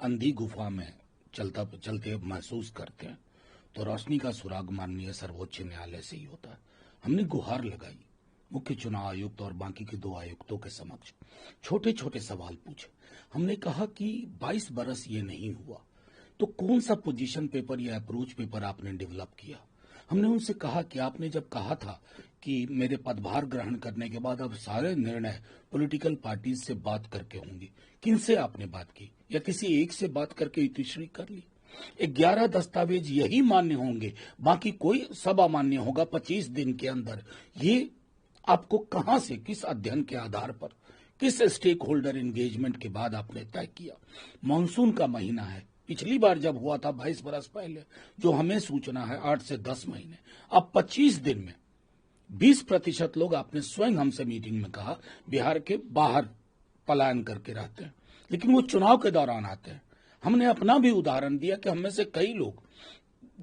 अंधी गुफा में चलते महसूस करते हैं तो रोशनी का सुराग माननीय सर्वोच्च न्यायालय से ही होता है। हमने गुहार लगाई, मुख्य चुनाव आयुक्त और बाकी के 2 आयुक्तों के समक्ष छोटे छोटे सवाल पूछे। हमने कहा कि 22 बरस ये नहीं हुआ तो कौन सा पोजीशन पेपर या अप्रोच पेपर आपने डेवलप किया। हमने उनसे कहा कि आपने जब कहा था कि मेरे पदभार ग्रहण करने के बाद अब सारे निर्णय पॉलिटिकल पार्टीज से बात करके होंगे, किनसे आपने बात की या किसी एक से बात करके इतिश्री कर ली। 11 दस्तावेज यही मान्य होंगे, बाकी कोई सब अमान्य होगा 25 दिन के अंदर। ये आपको कहां से, किस अध्ययन के आधार पर, किस स्टेक होल्डर एंगेजमेंट के बाद आपने तय किया। मानसून का महीना है, पिछली बार जब हुआ था 22 बरस पहले, जो हमें सूचना है 8 से 10 महीने, अब 25 दिन में 20% लोग, आपने स्वयं हमसे मीटिंग में कहा, बिहार के बाहर पलायन करके रहते हैं, लेकिन वो चुनाव के दौरान आते हैं। हमने अपना भी उदाहरण दिया कि हमें से कई लोग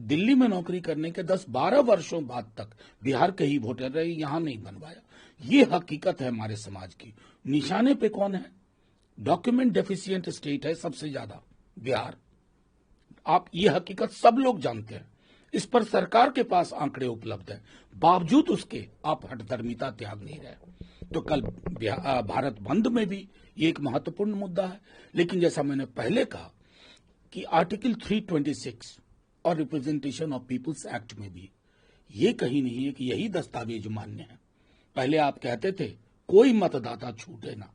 दिल्ली में नौकरी करने के 10-12 वर्षों बाद तक बिहार के ही वोटर रहे, यहां नहीं बनवाया। ये हकीकत है हमारे समाज की। निशाने पे कौन है? डॉक्यूमेंट डेफिशिएंट स्टेट है सबसे ज्यादा बिहार। आप ये हकीकत सब लोग जानते हैं, इस पर सरकार के पास आंकड़े उपलब्ध हैं, बावजूद उसके आप हठधर्मिता त्याग नहीं रहे। तो कल भारत बंद में भी ये एक महत्वपूर्ण मुद्दा है। लेकिन जैसा मैंने पहले कहा कि आर्टिकल 326 और रिप्रेजेंटेशन ऑफ पीपुल्स एक्ट में भी ये कहीं नहीं है कि यही दस्तावेज मान्य है। पहले आप कहते थे कोई मतदाता छूटे ना,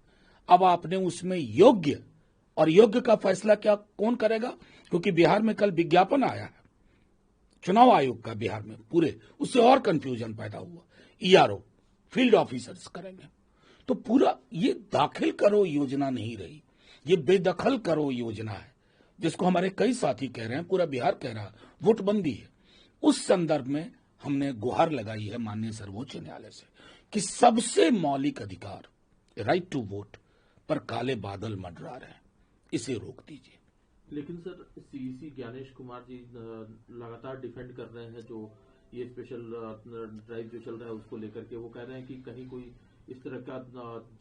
अब आपने उसमें योग्य, और योग्य का फैसला क्या कौन करेगा? क्योंकि बिहार में कल विज्ञापन आया है चुनाव आयोग का, बिहार में पूरे, उससे और कंफ्यूजन पैदा हुआ। ईआरओ फील्ड ऑफिसर्स करेंगे, तो पूरा ये दाखिल करो योजना नहीं रही, ये बेदखल करो योजना है, जिसको हमारे कई साथी कह रहे हैं, पूरा बिहार कह रहा है वोटबंदी है। उस संदर्भ में हमने गुहार लगाई है माननीय सर्वोच्च न्यायालय से कि सबसे मौलिक अधिकार, राइट टू वोट पर काले बादल मंडरा रहे हैं, इसे रोक दीजिए। लेकिन सर, सीईसी ज्ञानेश कुमार जी लगातार डिफेंड कर रहे हैं जो ये स्पेशल ड्राइव जो चल रहा है उसको लेकर के। वो कह रहे हैं कि कहीं कोई इस तरह का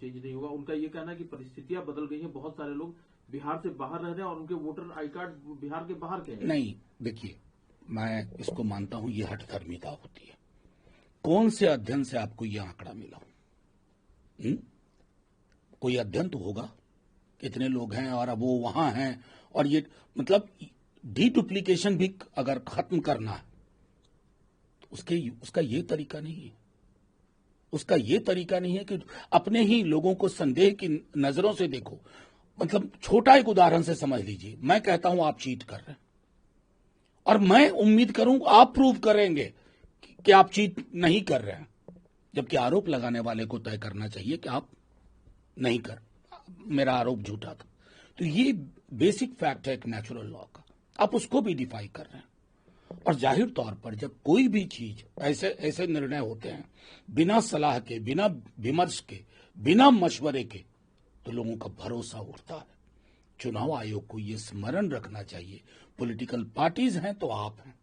चेंज नहीं होगा। उनका ये कहना है कि परिस्थितियां बदल गई हैं, बहुत सारे लोग बिहार से बाहर रह रहे हैं और उनके वोटर आई कार्ड बिहार के बाहर के हैं। नहीं, देखिए, मैं इसको मानता हूं ये हठधर्मिता होती है। कौन से अध्ययन से आपको ये आंकड़ा मिला? कोई अध्ययन तो होगा, कितने लोग हैं और अब वो वहां हैं, और ये मतलब डीडुप्लीकेशन भी अगर खत्म करना है तो उसका ये तरीका नहीं है। उसका ये तरीका नहीं है कि अपने ही लोगों को संदेह की नजरों से देखो। मतलब छोटा एक उदाहरण से समझ लीजिए, मैं कहता हूं आप चीट कर रहे हैं और मैं उम्मीद करूं आप प्रूव करेंगे कि आप चीट नहीं कर रहे हैं, जबकि आरोप लगाने वाले को तय करना चाहिए कि आप नहीं कर, मेरा आरोप झूठा था। तो ये बेसिक फैक्ट है एक नेचुरल लॉ का, आप उसको भी डिफाई कर रहे हैं। और जाहिर तौर पर जब कोई भी चीज ऐसे निर्णय होते हैं बिना सलाह के, बिना विमर्श के, बिना मशवरे के, तो लोगों का भरोसा उठता है। चुनाव आयोग को ये स्मरण रखना चाहिए, पॉलिटिकल पार्टीज हैं तो आप हैं,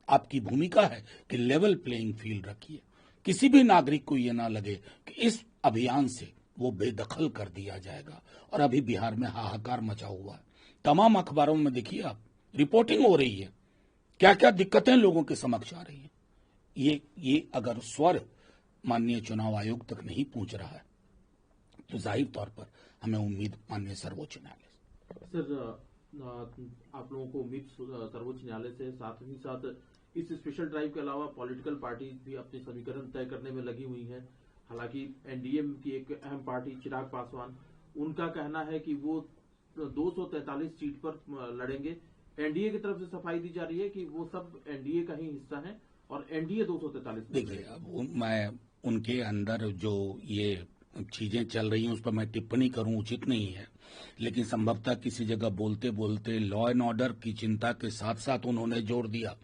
आपकी भूमिका है कि लेवल प्लेइंग फील्ड रखिए। किसी भी नागरिक को ये ना लगे कि इस अभियान से वो बेदखल कर दिया जाएगा। और अभी बिहार में हाहाकार मचा हुआ है, तमाम अखबारों में देखिए आप, रिपोर्टिंग हो रही है, क्या क्या दिक्कतें लोगों के समक्ष आ रही हैं। ये अगर स्वर माननीय चुनाव आयोग तक नहीं पहुंच रहा है तो जाहिर तौर पर हमें उम्मीद माननीय सर्वोच्च न्यायालय से। सर, आप लोगों को उम्मीद सर्वोच्च न्यायालय से, साथ ही साथ इस स्पेशल ड्राइव के अलावा पॉलिटिकल पार्टी भी अपने समीकरण तय करने में लगी हुई है। हालांकि एनडीए की एक अहम पार्टी चिराग पासवान, उनका कहना है कि वो 243 सीट पर लड़ेंगे। एनडीए की तरफ से सफाई दी जा रही है कि वो सब एनडीए का ही हिस्सा है और एनडीए 243। देखिए, अब मैं उनके अंदर जो ये चीजें चल रही हैं उस पर मैं टिप्पणी करूं उचित नहीं है, लेकिन संभवतः किसी जगह बोलते बोलते लॉ एंड ऑर्डर की चिंता के साथ साथ उन्होंने जोड़ दिया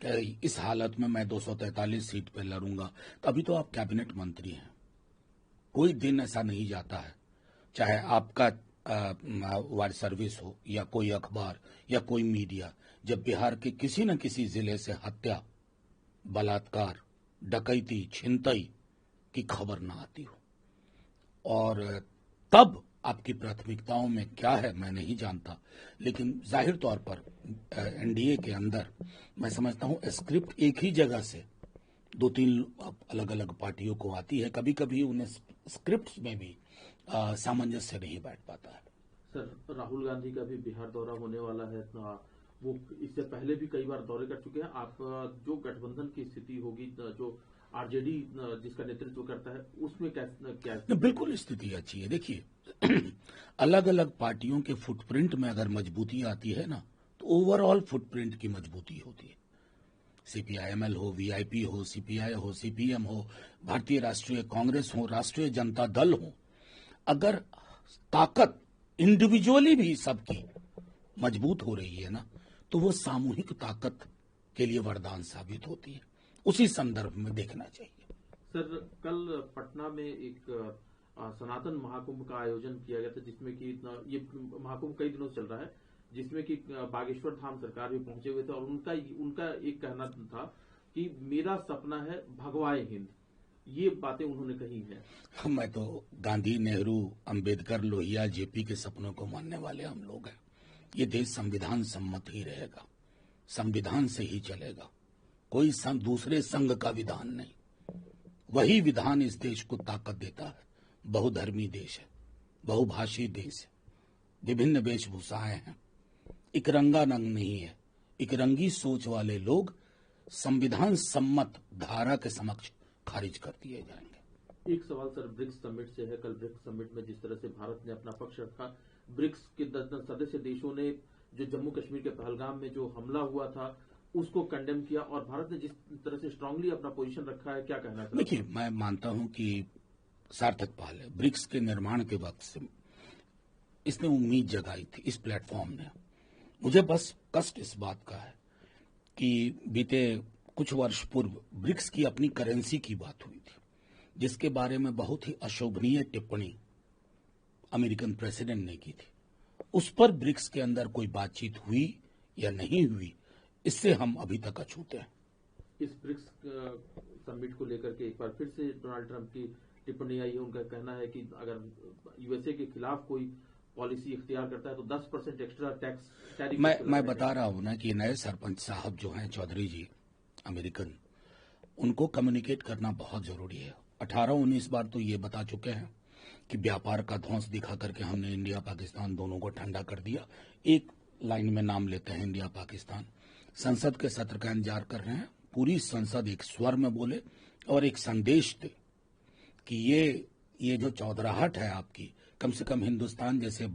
कि इस हालत में मैं 243 सीट पर लड़ूंगा। तो अभी तो आप कैबिनेट मंत्री हैं, कोई दिन ऐसा नहीं जाता है, चाहे आपका वार सर्विस हो या कोई अखबार या कोई मीडिया, जब बिहार के किसी न किसी जिले से हत्या, बलात्कार, डकैती, छिनतई की खबर ना आती हो। और तब आपकी प्राथमिकताओं में क्या है मैं नहीं जानता, लेकिन जाहिर तौर पर एनडीए के अंदर मैं समझता हूं स्क्रिप्ट एक ही जगह से दो तीन अलग अलग पार्टियों को आती है, कभी कभी उन्हें स्क्रिप्ट में भी सामंजस्य नहीं बैठ पाता है। सर, राहुल गांधी का भी बिहार दौरा होने वाला है। वो इससे पहले भी कई बार दौरे कर चुके हैं। आप जो गठबंधन की स्थिति होगी, जो आरजेडी जिसका नेतृत्व करता है, उसमें क्या बिल्कुल स्थिति अच्छी है। देखिए अलग अलग पार्टियों के फुटप्रिंट में अगर मजबूती आती है ना, तो ओवरऑल फुटप्रिंट की मजबूती होती है। सीपीआईएमएल हो, वीआईपी हो, सीपीआई हो, सीपीएम हो, भारतीय राष्ट्रीय कांग्रेस हो, राष्ट्रीय जनता दल हो, अगर ताकत इंडिविजुअली भी सबकी मजबूत हो रही है ना, तो वो सामूहिक ताकत के लिए वरदान साबित होती है। उसी संदर्भ में देखना चाहिए। सर, कल पटना में एक सनातन महाकुंभ का आयोजन किया गया था, जिसमें कि ये महाकुंभ कई दिनों से चल रहा है, जिसमें कि बागेश्वर धाम सरकार भी पहुंचे हुए थे, और उनका एक कहना था कि मेरा सपना है भगवाए हिंद। ये बातें उन्होंने कही हैं। मैं तो गांधी, नेहरू, अंबेडकर, लोहिया, जेपी के सपनों को मानने वाले हम लोग हैं। ये देश संविधान सम्मत ही रहेगा, संविधान से ही चलेगा, कोई दूसरे संघ का विधान नहीं। वही विधान इस देश को ताकत देता है। बहुधर्मी देश है, बहुभाषी देश है, विभिन्न वेशभूषाएं हैं, एक रंगा रंग नहीं है। एक रंगी सोच वाले लोग संविधान सम्मत धारा के समक्ष खारिज कर दिए जाएंगे। एक सवाल सर ब्रिक्स समिट से है। कल ब्रिक्स समिट में जिस तरह से भारत ने अपना पक्ष रखा, ब्रिक्स के 10 सदस्य देशों ने जो जम्मू कश्मीर के पहलगाम में जो हमला हुआ था उसको कंडेम किया, और भारत ने जिस तरह से स्ट्रांगली अपना पोजीशन रखा है, क्या कहना है? देखिए, मैं मानता हूं कि सार्थक पहल है। ब्रिक्स के निर्माण के वक्त से इसने उम्मीद जगाई थी इस प्लेटफॉर्म ने। मुझे बस कष्ट इस बात का है कि बीते कुछ वर्ष पूर्व ब्रिक्स की अपनी करेंसी की बात हुई थी, जिसके बारे में बहुत ही अशोभनीय टिप्पणी अमेरिकन प्रेसिडेंट ने की थी। उस पर ब्रिक्स के अंदर कोई बातचीत हुई या नहीं हुई, इससे हम अभी तक अछूते हैं। इस ब्रिक्स समिट को लेकर के एक बार फिर से डोनाल्ड ट्रंप की टिप्पणी आई है। उनका कहना है कि अगर यूएसए के खिलाफ कोई पॉलिसी इख्तियार करता है तो 10% एक्स्ट्रा टैक्स। मैं बता रहा हूं ना कि नए सरपंच साहब जो हैं चौधरी जी अमेरिकन, उनको कम्युनिकेट करना बहुत जरूरी है। 18-19 बार तो ये बता चुके हैं कि व्यापार का ध्वंस दिखा करके हमने इंडिया पाकिस्तान दोनों को ठंडा कर दिया। एक लाइन में नाम लेते हैं इंडिया पाकिस्तान। संसद के सत्र का इंतजार कर रहे हैं, पूरी संसद एक स्वर में बोले और एक संदेश दे कि ये जो चौधराहट है आपकी, कम से कम हिंदुस्तान जैसे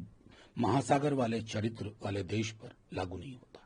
महासागर वाले चरित्र वाले देश पर लागू नहीं होता।